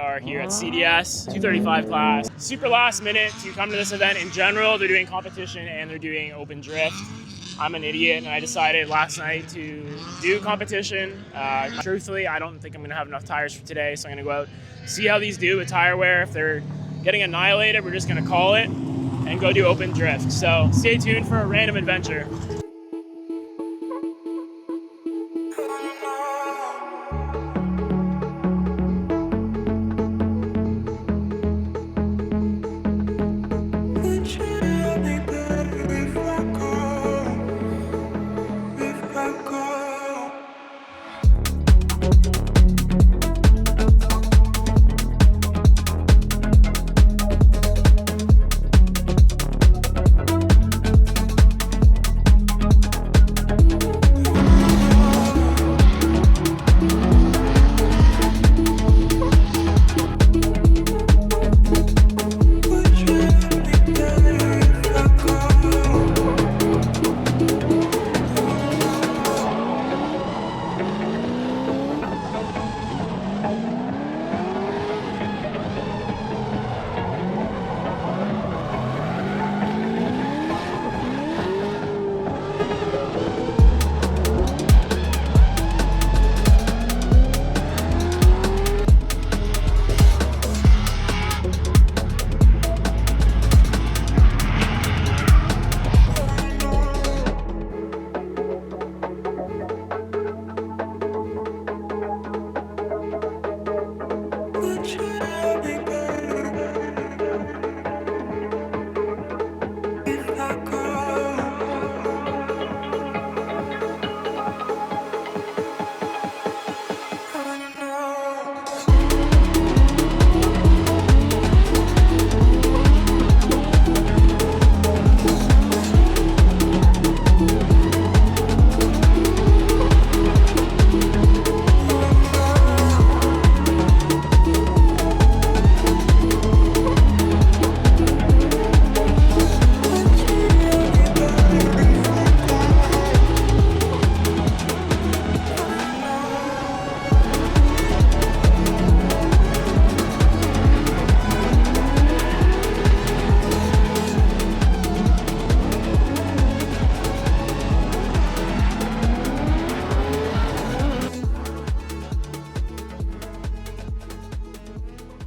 are here at CDS 235 class. Super last minute to come to this event in general. They're doing competition and they're doing open drift. I'm an idiot and I decided last night to do competition. Truthfully, I don't think I'm gonna have enough tires for today, so I'm gonna go out, see how these do with tire wear. If they're getting annihilated, we're just gonna call it and go do open drift. So stay tuned for a random adventure.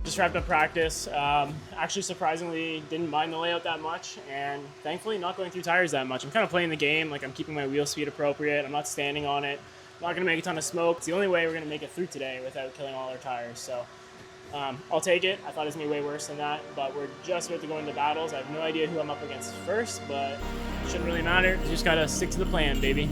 Just wrapped up practice. Actually, surprisingly, didn't mind the layout that much, and thankfully not going through tires that much. I'm kind of playing the game, like I'm keeping my wheel speed appropriate. I'm not standing on it. I'm not gonna make a ton of smoke. It's the only way we're gonna make it through today without killing all our tires. So I'll take it. I thought it was gonna be way worse than that, but we're just about to go into battles. I have no idea who I'm up against first, but it shouldn't really matter. You just gotta stick to the plan, baby.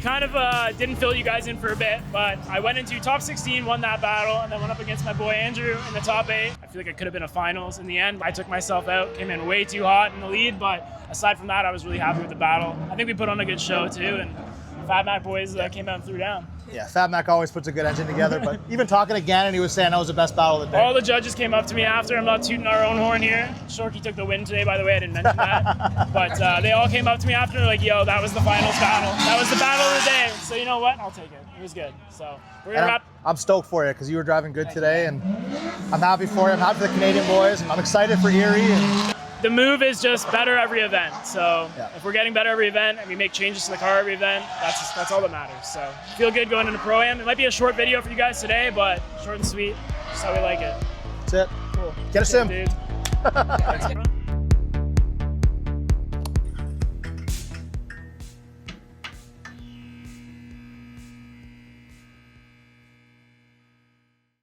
kind of didn't fill you guys in for a bit, but I went into top 16, won that battle, and then went up against my boy Andrew in the top 8. I feel like I could have been a finals. In the end, I took myself out, came in way too hot in the lead, but aside from that, I was really happy with the battle. I think we put on a good show too, and Fat Mac boys came out and threw down. Yeah, Fat Mac always puts a good engine together, but even talking to Gannon, he was saying that was the best battle of the day. All the judges came up to me after. I'm not tooting our own horn here. Shorky took the win today, by the way. I didn't mention that. But they all came up to me after, like, yo, that was the finals battle. That was the battle of the day. So you know what? I'll take it. It was good. So we're going to wrap. I'm stoked for you because you were driving good today, and I'm happy for you. I'm happy for the Canadian boys, and I'm excited for Erie. And the move is just better every event. So if we're getting better every event and we make changes to the car every event, that's all that matters. So feel good going into Pro-Am. It might be a short video for you guys today, but short and sweet. Just how we like it. That's it. Cool. Get a sim. Dude. Thanks, bro.